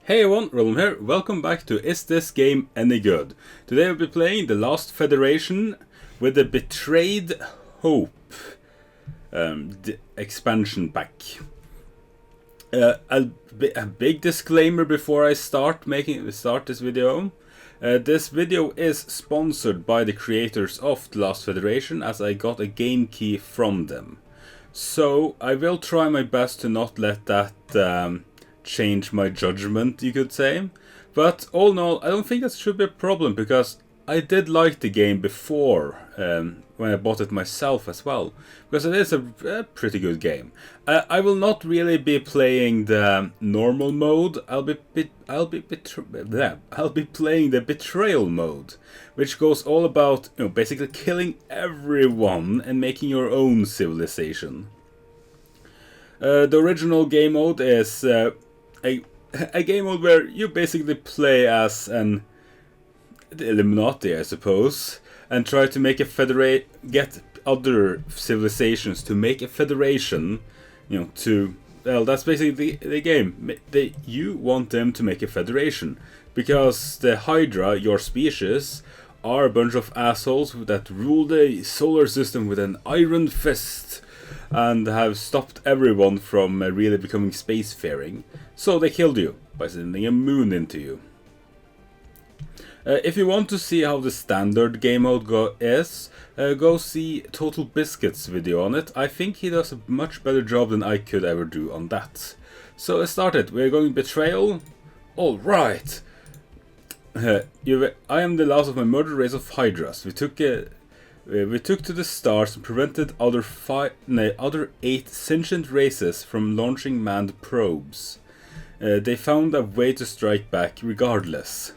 Hey everyone, Roland here. Welcome back to Is This Game Any Good? Today we'll be playing The Lost Federation with the Betrayed Hope expansion pack. A big disclaimer before I start this video. This video is sponsored by the creators of The Lost Federation, as I got a game key from them. So I will try my best to not let that change my judgment, you could say. But all in all, I don't think that should be a problem, because I did like the game before, when I bought it myself as well, because it is a pretty good game. I will not really be playing the normal mode. I'll be playing the betrayal mode, which goes all about, basically killing everyone and making your own civilization. The original game mode is a game mode where you basically play as an Illuminati, I suppose, and try to make get other civilizations to make a federation, that's basically the game. You want them to make a federation, because the Hydra, your species, are a bunch of assholes that rule the solar system with an iron fist, and have stopped everyone from really becoming spacefaring. So they killed you by sending a moon into you. If you want to see how the standard game mode go see Total Biscuit's video on it. I think he does a much better job than I could ever do on that. So let's start it. We're going betrayal. Alright. I am the last of my murder race of Hydras. We took to the stars and prevented other 8 sentient races from launching manned probes. They found a way to strike back regardless.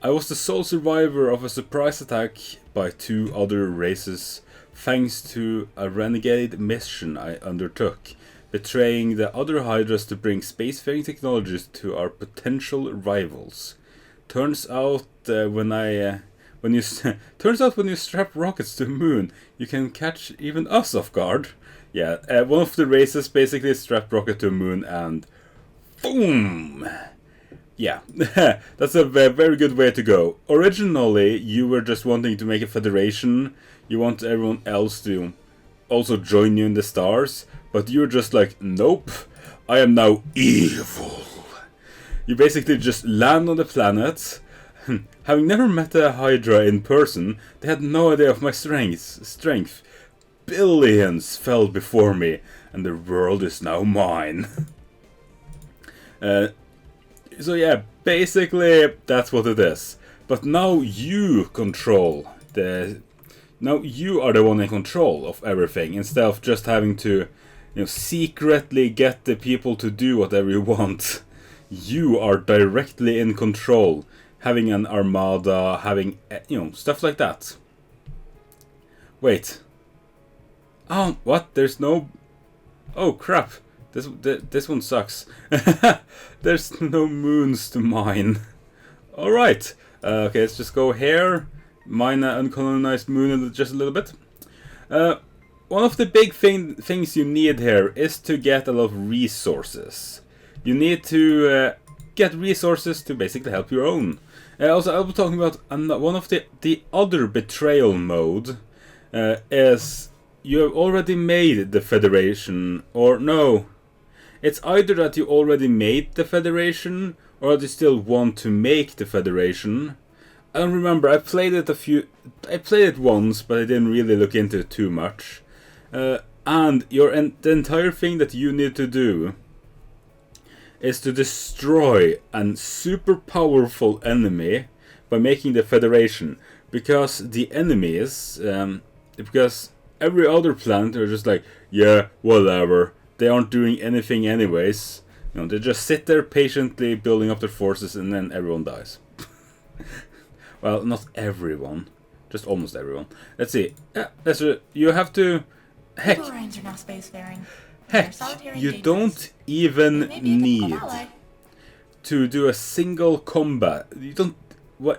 I was the sole survivor of a surprise attack by 2 other races, thanks to a renegade mission I undertook, betraying the other Hydras to bring spacefaring technologies to our potential rivals. Turns out when you strap rockets to the moon, you can catch even us off guard. Yeah, one of the races basically strapped rocket to the moon and boom! Yeah, that's a very good way to go. Originally, you were just wanting to make a federation. You want everyone else to also join you in the stars, but you're just like, nope, I am now evil. You basically just land on the planet. Having never met a Hydra in person, they had no idea of my strength. Billions fell before me, and the world is now mine. So yeah, basically that's what it is. But now you control now you are the one in control of everything, instead of just having to, secretly get the people to do whatever you want. You are directly in control, having an armada, having, stuff like that. Wait. Oh, what? There's no... Oh, crap. This one sucks. There's no moons to mine. Alright. Okay, let's just go here. Mine an uncolonized moon in just a little bit. One of the big things you need here is to get a lot of resources. You need to get resources to basically help your own. Also, I was talking about one of the other betrayal mode is you have already made the Federation, or no. It's either that you already made the Federation, or that you still want to make the Federation. I don't remember. I played it once, but I didn't really look into it too much. And the entire thing that you need to do is to destroy a super powerful enemy by making the Federation, because the enemies, because every other planet are just like, yeah, whatever, they aren't doing anything anyways, they just sit there patiently building up their forces, and then everyone dies. Well, not everyone, just almost everyone. Let's see, you have to, heck, you don't even need to do a single combat.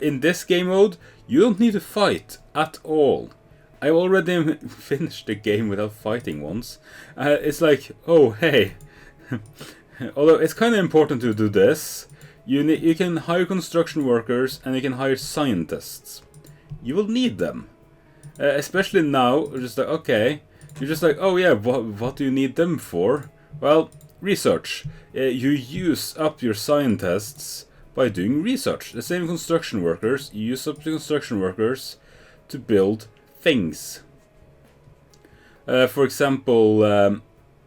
In this game mode, you don't need to fight at all. I already finished the game without fighting once. It's like, oh hey, Although it's kind of important to do this, you can hire construction workers and you can hire scientists. You will need them. Especially now, just like, okay, you're just like, oh yeah, what do you need them for? Well, research. You use up your scientists by doing research. The same construction workers, you use up the construction workers to build things. For example,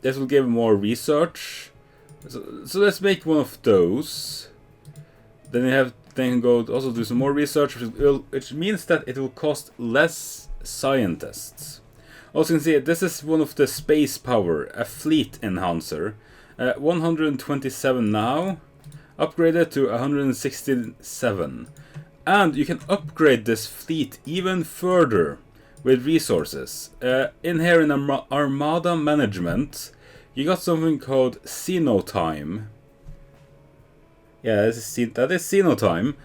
this will give more research. So let's make one of those. Then you can go also do some more research, which means that it will cost less scientists. Also, you can see this is one of the space power, a fleet enhancer. 127 now, upgraded to 167. And you can upgrade this fleet even further with resources. In here in Armada Management, you got something called Xenotime. Yeah, that is Xenotime,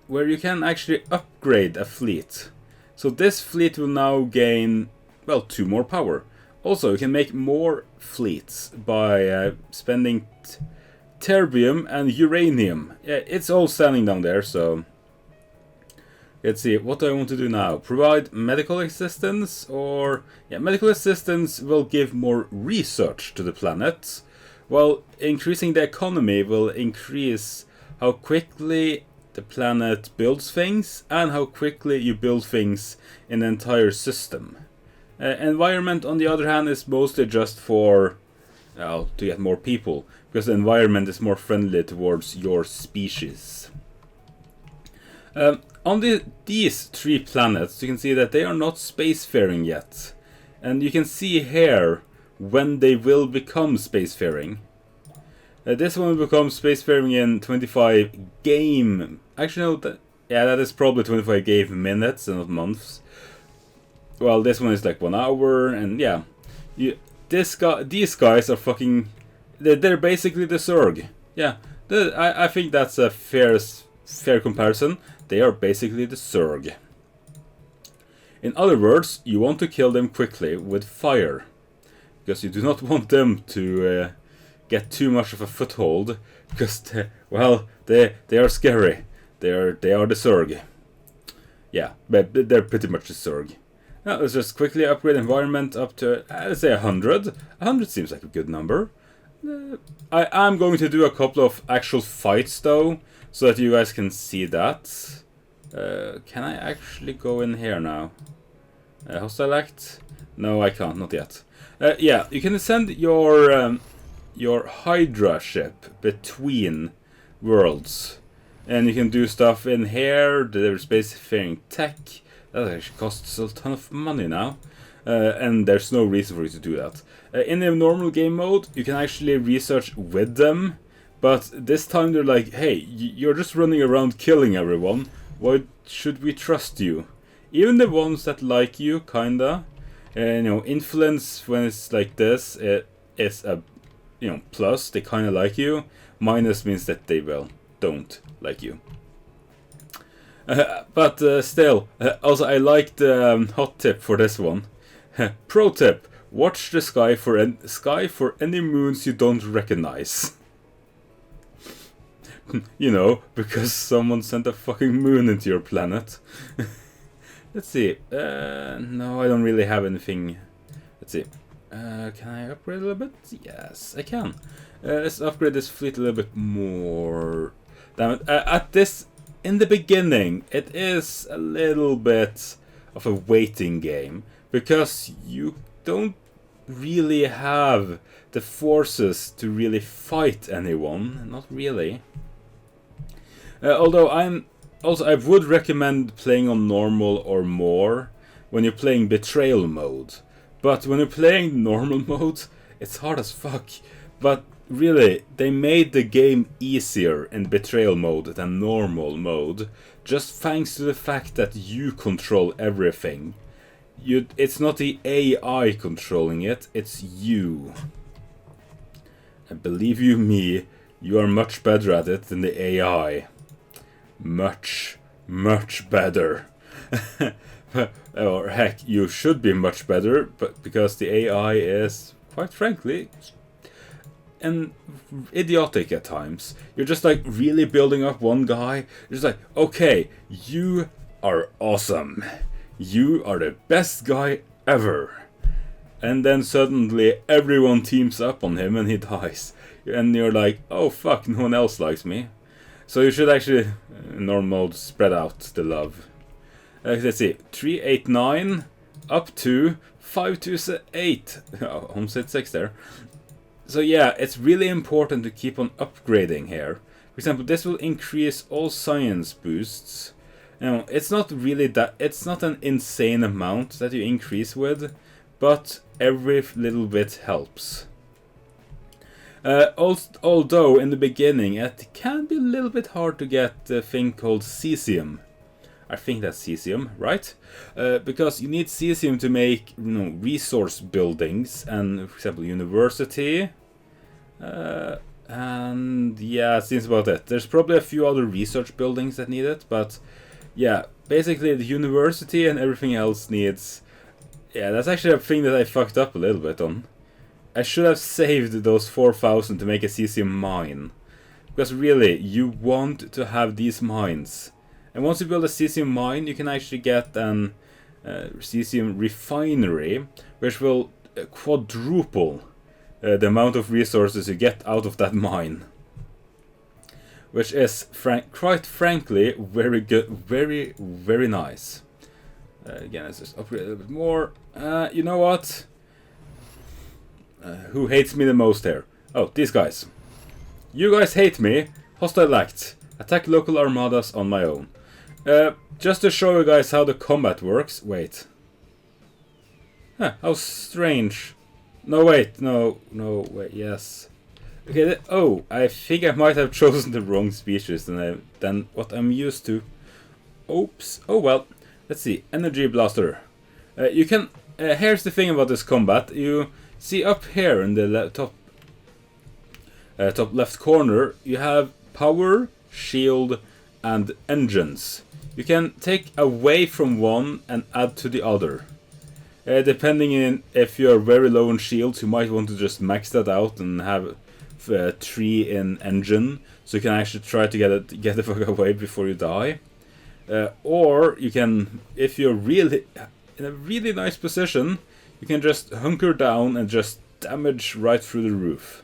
where you can actually upgrade a fleet. So this fleet will now gain, well, 2 more power. Also, you can make more fleets by spending terbium and uranium. Yeah, it's all standing down there, so... Let's see, what do I want to do now? Provide medical assistance, or... Yeah, medical assistance will give more research to the planet, while increasing the economy will increase how quickly the planet builds things, and how quickly you build things in the entire system. Environment, on the other hand, is mostly just for... to get more people, because the environment is more friendly towards your species. On these 3 planets, you can see that they are not spacefaring yet. And you can see here when they will become spacefaring. This one will become spacefaring in 25 game... Actually, no, that is probably 25 game minutes and not months. Well, this one is like 1 hour, and yeah. These guys are fucking... They're basically the Zerg. Yeah, I think that's a fair comparison. They are basically the Zerg. In other words, you want to kill them quickly with fire, because you do not want them to get too much of a foothold, because they are scary. They are the Zerg. Yeah, but they're pretty much the Zerg. Now let's just quickly upgrade environment up to let's say 100. 100 seems like a good number. I'm going to do a couple of actual fights though, so that you guys can see that. Can I actually go in here now? Hostile act? No, I can't, not yet. Yeah, you can send your Hydra ship between worlds. And you can do stuff in here, there's spacefaring tech. That actually costs a ton of money now. And there's no reason for you to do that. In the normal game mode, you can actually research with them. But this time they're like, hey, you're just running around killing everyone. Why should we trust you? Even the ones that like you, kinda. Influence when it's like this, it's a plus, they kinda like you. Minus means that they, don't like you. But still, also I like the hot tip for this one. Pro tip, watch the sky for any moons you don't recognize. Because someone sent a fucking moon into your planet. Let's see. No, I don't really have anything. Let's see. Can I upgrade a little bit? Yes, I can. Let's upgrade this fleet a little bit more. Damn it. In the beginning, it is a little bit of a waiting game, because you don't really have the forces to really fight anyone. Not really. Although I would recommend playing on normal or more when you're playing betrayal mode. But when you're playing normal mode, it's hard as fuck. But really, they made the game easier in betrayal mode than normal mode, just thanks to the fact that you control everything. It's not the AI controlling it, it's you. And believe you me, you are much better at it than the AI. Much, much better. Or heck, you should be much better, but because the AI is, quite frankly, and idiotic at times. You're just like really building up one guy. You're just like, okay, you are awesome. You are the best guy ever. And then suddenly everyone teams up on him and he dies. And you're like, oh fuck, no one else likes me. So you should actually, in normal mode, spread out the love. Let's see, 3, 8, 9, up to 5, 2, 8. Almost hit 6 there. So yeah, it's really important to keep on upgrading here. For example, this will increase all science boosts. Now, it's not really that, it's not an insane amount that you increase with, but every little bit helps. Although in the beginning it can be a little bit hard to get a thing called cesium. I think that's cesium, right? Because you need cesium to make, you know, resource buildings and, for example, university. And yeah, it seems about it. There's probably a few other research buildings that need it, but yeah, basically the university and everything else needs. Yeah, that's actually a thing that I fucked up a little bit on. I should have saved those 4,000 to make a cesium mine. Because really, you want to have these mines. And once you build a cesium mine, you can actually get an cesium refinery, which will quadruple the amount of resources you get out of that mine. Which is, quite frankly, very good, very, very nice. Again, let's just upgrade a little bit more. You know what? Who hates me the most here? Oh, these guys. You guys hate me. Hostile act. Attack local armadas on my own. Just to show you guys how the combat works. Wait. Huh, how strange. No, wait. No, wait. Yes. Okay, oh, I think I might have chosen the wrong species than what I'm used to. Oops. Oh well. Let's see. Energy blaster. You can. Here's the thing about this combat. You see up here in the top left corner, you have power, shield, and engines. You can take away from one and add to the other. Depending on if you're very low on shields, you might want to just max that out and have 3 in engine, so you can actually try to get the fuck away before you die. Or you can, if you're really in a really nice position, you can just hunker down and just damage right through the roof.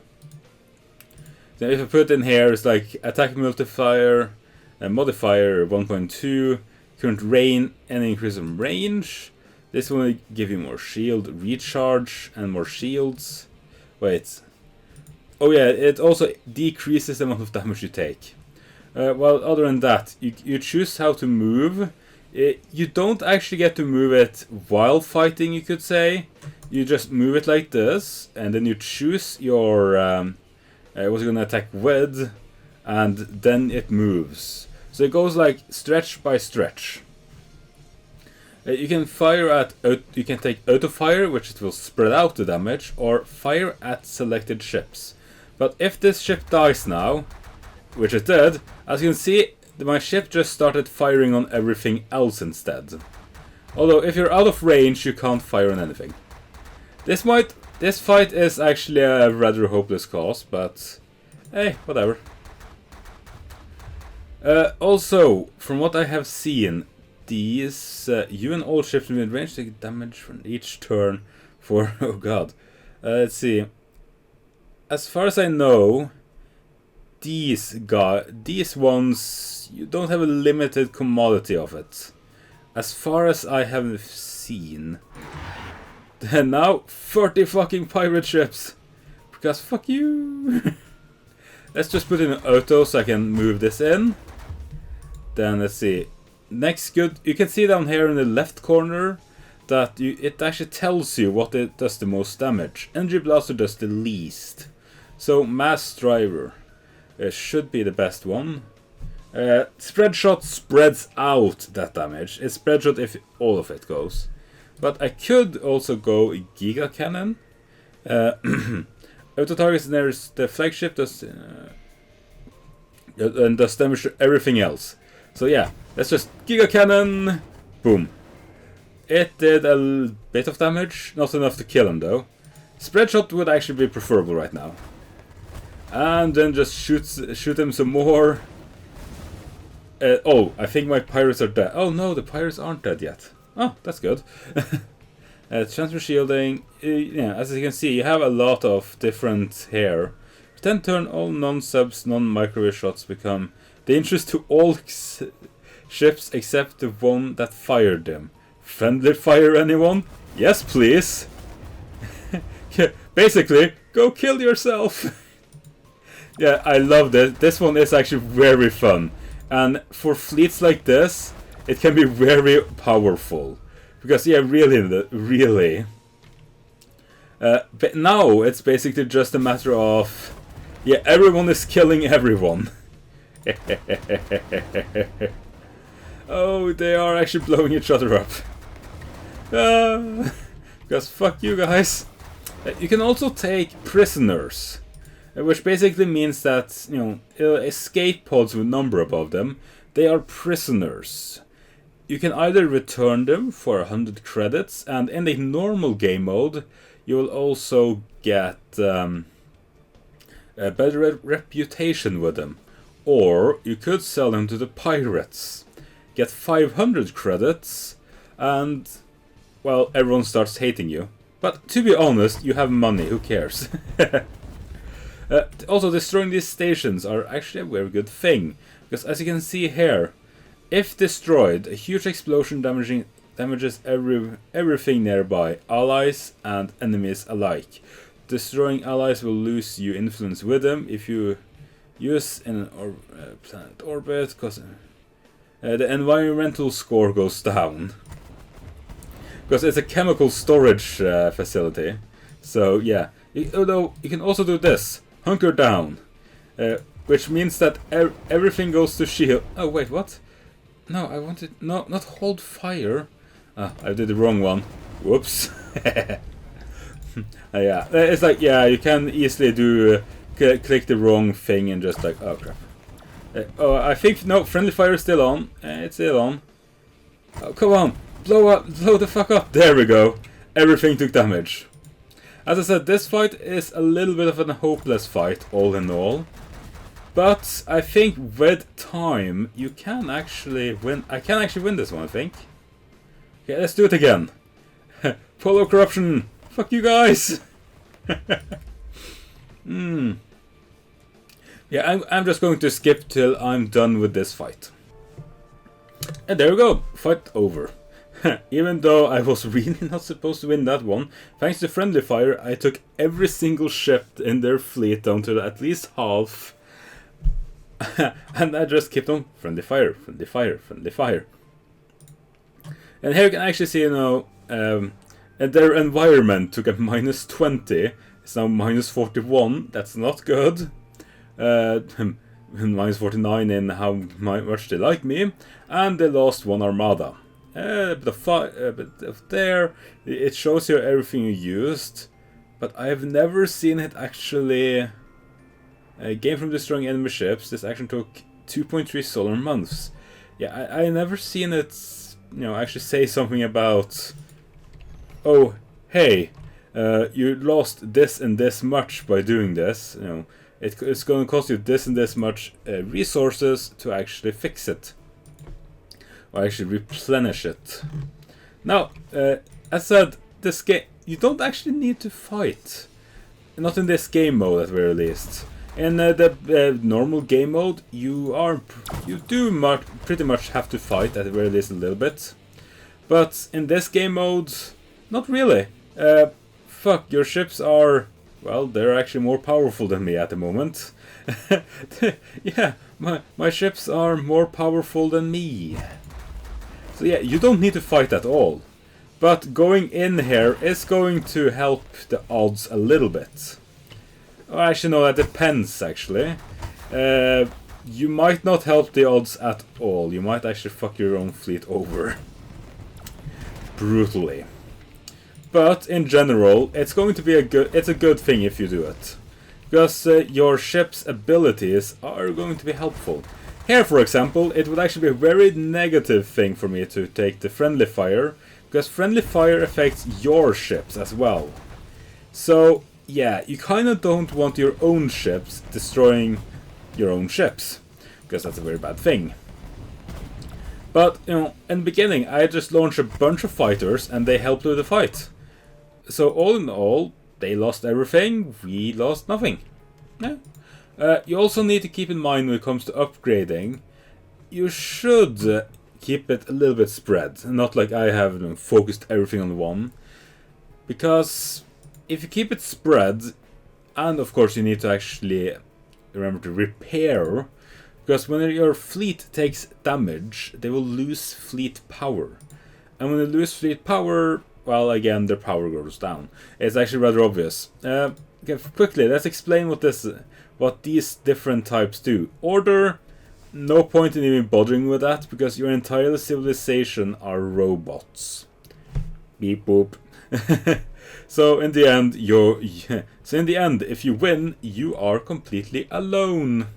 Then if I put in here, it's like attack multiplier, modifier 1.2, current rain, and increase in range. This will give you more shield recharge and more shields. Wait. Oh yeah, it also decreases the amount of damage you take. Well, other than that, you choose how to move. You don't actually get to move it while fighting, you could say. You just move it like this, and then you choose your what you're gonna attack with, and then it moves. So it goes like stretch by stretch. You can fire at, you can take auto fire, which it will spread out the damage, or fire at selected ships. But if this ship dies now, which it did, as you can see, my ship just started firing on everything else instead. Although if you're out of range, you can't fire on anything. This fight is actually a rather hopeless cause, but hey, whatever. Also, from what I have seen, these you and all ships within range take damage from each turn for oh god. Let's see. As far as I know, these ones, you don't have a limited commodity of it. As far as I have seen. And now 30 fucking pirate ships. Because fuck you. Let's just put in an auto so I can move this in. Then let's see. Next good, you can see down here in the left corner that it actually tells you what it does the most damage. Energy blaster does the least. So mass driver should be the best one. Spread shot spreads out that damage. It's spread shot if all of it goes. But I could also go Giga Cannon. Auto targets there's the flagship does and does damage to everything else. So yeah, let's just Giga Cannon. Boom. It did a bit of damage, not enough to kill him though. Spread shot would actually be preferable right now. And then just shoot him some more. Oh, I think my pirates are dead. Oh no, the pirates aren't dead yet. Oh, that's good. Transfer shielding. Yeah, as you can see, you have a lot of different here. 10 turn, all non-subs, non-microwave shots become dangerous to all ships except the one that fired them. Friendly fire, anyone? Yes, please. Yeah, basically, go kill yourself. Yeah, I love this. This one is actually very fun. And for fleets like this, it can be very powerful. Because, yeah, really. But now it's basically just a matter of... Yeah, everyone is killing everyone. Oh, they are actually blowing each other up. Because fuck you guys. You can also take prisoners. Which basically means that, you know, escape pods with number above them, they are prisoners. You can either return them for 100 credits, and in the normal game mode, you will also get a better reputation with them. Or you could sell them to the pirates, get 500 credits, and, well, everyone starts hating you. But to be honest, you have money, who cares? Also, destroying these stations are actually a very good thing, because as you can see here, if destroyed, a huge explosion damages everything nearby, allies and enemies alike. Destroying allies will lose you influence with them if you use in an planet orbit, because the environmental score goes down. Because it's a chemical storage facility. So yeah, although you can also do this. Hunker down, which means that everything goes to shield. Oh wait, what? No, I wanted not hold fire. Ah, I did the wrong one. Whoops. Yeah, it's like, yeah, you can easily do click the wrong thing and just like, oh crap. Oh, I think no, friendly fire is still on. It's still on. Oh, come on, blow the fuck up. There we go. Everything took damage. As I said, this fight is a little bit of a hopeless fight, all in all. But I think with time, you can actually win. I can actually win this one, I think. Okay, let's do it again. Polo corruption! Fuck you guys! Yeah, I'm just going to skip till I'm done with this fight. And there we go, fight over. Even though I was really not supposed to win that one, thanks to friendly fire, I took every single ship in their fleet down to at least half. And I just kept on friendly fire, friendly fire, friendly fire. And here you can actually see, you know, their environment took a minus 20. It's now minus 41. That's not good. Minus 49 in how much they like me. And they lost one armada. But there, it shows you everything you used. But I've never seen it actually... gain from destroying enemy ships. This action took 2.3 solar months. Yeah, I never seen it, you know, actually say something about... Oh, hey, you lost this and this much by doing this. You know, it's going to cost you this and this much resources to actually fix it. Or actually replenish it. Now, as said, this game, you don't actually need to fight. Not in this game mode at very least. In the normal game mode, you do pretty much have to fight at the very least a little bit. But in this game mode, not really. Fuck, your ships are, well, they're actually more powerful than me at the moment. Yeah, my ships are more powerful than me. So yeah, you don't need to fight at all. But going in here is going to help the odds a little bit. Oh, actually, no, that depends, actually. You might not help the odds at all. You might actually fuck your own fleet over. Brutally. But, in general, it's going to be a good thing if you do it. Because your ship's abilities are going to be helpful. Here, for example, it would actually be a very negative thing for me to take the friendly fire. Because friendly fire affects your ships as well. So... yeah, you kind of don't want your own ships destroying your own ships, because that's a very bad thing. But, you know, in the beginning, I just launched a bunch of fighters, and they helped with the fight. So all in all, they lost everything, we lost nothing. Yeah. You also need to keep in mind when it comes to upgrading, you should keep it a little bit spread, not like I have, you know, focused everything on one. Because if you keep it spread, and of course you need to actually remember to repair, because when your fleet takes damage, they will lose fleet power. And when they lose fleet power, well, again, their power goes down. It's actually rather obvious. Okay, quickly, let's explain what these different types do. Order, no point in even bothering with that, because your entire civilization are robots. Beep boop. So in the end, if you win, you are completely alone.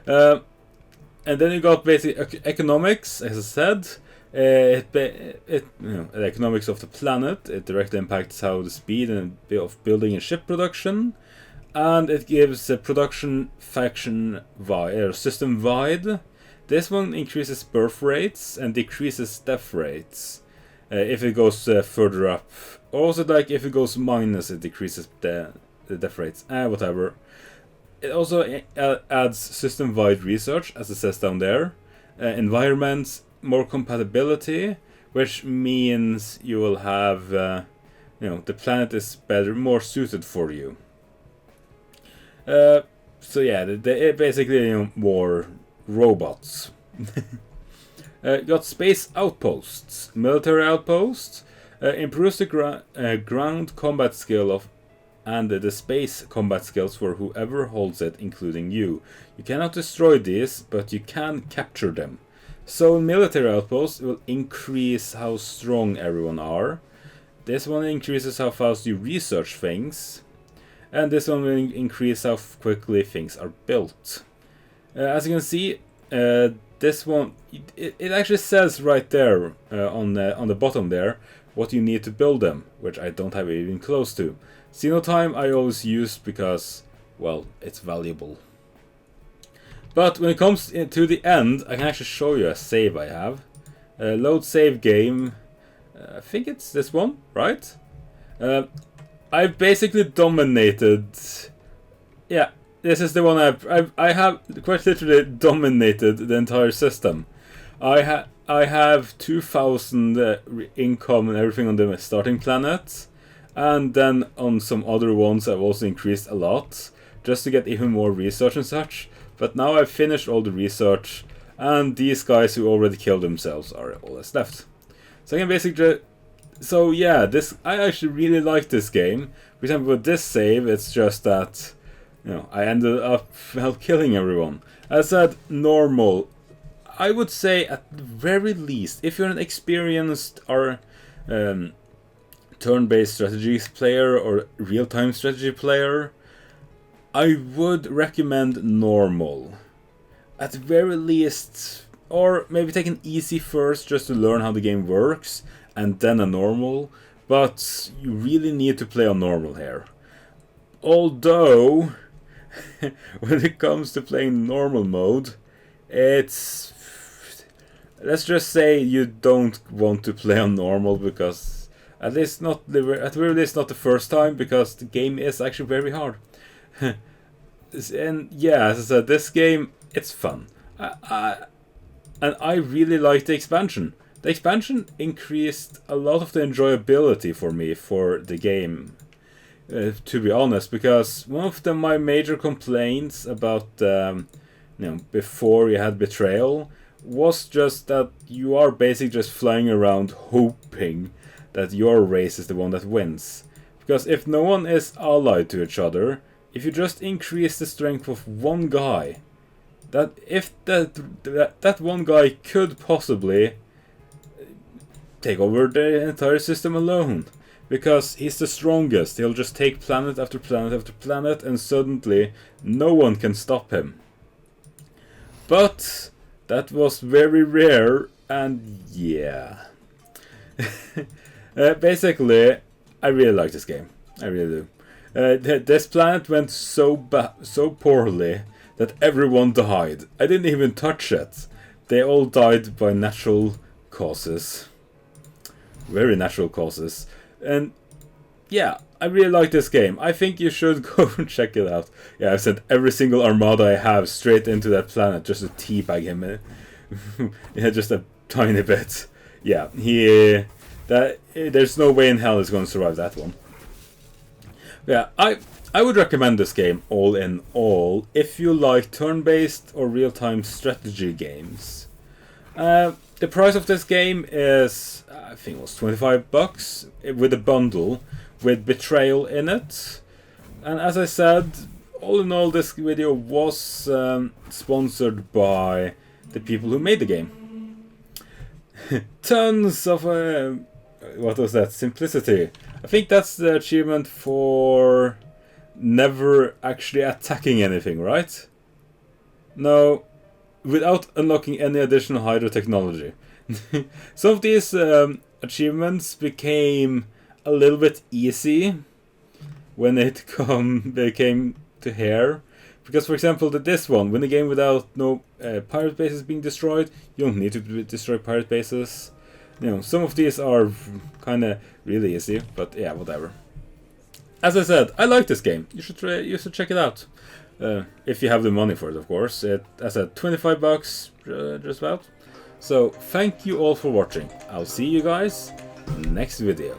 And then you got basic economics, as I said. The economics of the planet. It directly impacts how the speed of building a ship production, and it gives a production faction system wide. This one increases birth rates and decreases death rates if it goes further up. Also, like if it goes minus, it decreases the death rates. Whatever. It also adds system-wide research, as it says down there. Environments, more compatibility, which means you will have, the planet is better, more suited for you. So yeah, they basically, more robots. Got space outposts, military outposts, improves the ground combat skill and the space combat skills for whoever holds it, including you. You cannot destroy these, but you can capture them. So military outposts will increase how strong everyone are. This one increases how fast you research things. And this one will increase how quickly things are built. As you can see, this one, it actually says right there on the bottom there what you need to build them, which I don't have even close to. Xenotime I always use because, well, it's valuable. But when it comes to the end, I can actually show you a save I have. Load save game. I think it's this one, right? I've basically dominated. Yeah, this is the one I have quite literally dominated the entire system. I have 2,000 income and everything on the starting planet, and then on some other ones I've also increased a lot just to get even more research and such. But now I've finished all the research, and these guys who already killed themselves are all that's left. So I can basically, so yeah, I actually really like this game. For example, with this save, it's just that, I ended up killing everyone. As I said, normal. I would say at the very least, if you're an experienced or turn-based strategy player or real-time strategy player, I would recommend normal. At the very least, or maybe take an easy first just to learn how the game works, and then a normal, but you really need to play on normal here. Although, when it comes to playing normal mode, it's... let's just say you don't want to play on normal, because at the very least not the first time, because the game is actually very hard. And yeah, as I said, this game, it's fun. And I really like the expansion. The expansion increased a lot of the enjoyability for me for the game, to be honest, because one of my major complaints about, before you had Betrayal, was just that you are basically just flying around hoping that your race is the one that wins. Because if no one is allied to each other, if you just increase the strength of one guy, that one guy could possibly take over the entire system alone. Because he's the strongest, he'll just take planet after planet after planet, and suddenly no one can stop him. But that was very rare, and yeah. Basically, I really like this game. I really do. This planet went so poorly that everyone died. I didn't even touch it. They all died by natural causes. Very natural causes. And yeah, I really like this game. I think you should go and check it out. Yeah, I've sent every single armada I have straight into that planet just to teabag him. Yeah, just a tiny bit. Yeah, there's no way in hell he's going to survive that one. Yeah, I would recommend this game all in all if you like turn-based or real-time strategy games. The price of this game is, I think it was $25 with a bundle with Betrayal in it. And as I said, all in all, this video was sponsored by the people who made the game. Tons of what was that? Simplicity. I think that's the achievement for never actually attacking anything, right? No, without unlocking any additional hydro technology. Some of these achievements became a little bit easy when they came to here. Because, for example, this one, win a game without no pirate bases being destroyed, you don't need to destroy pirate bases. You know, some of these are kind of really easy, but yeah, whatever. As I said, I like this game. You should check it out. If you have the money for it, of course. As I said, $25 just about. So, thank you all for watching. I'll see you guys next video.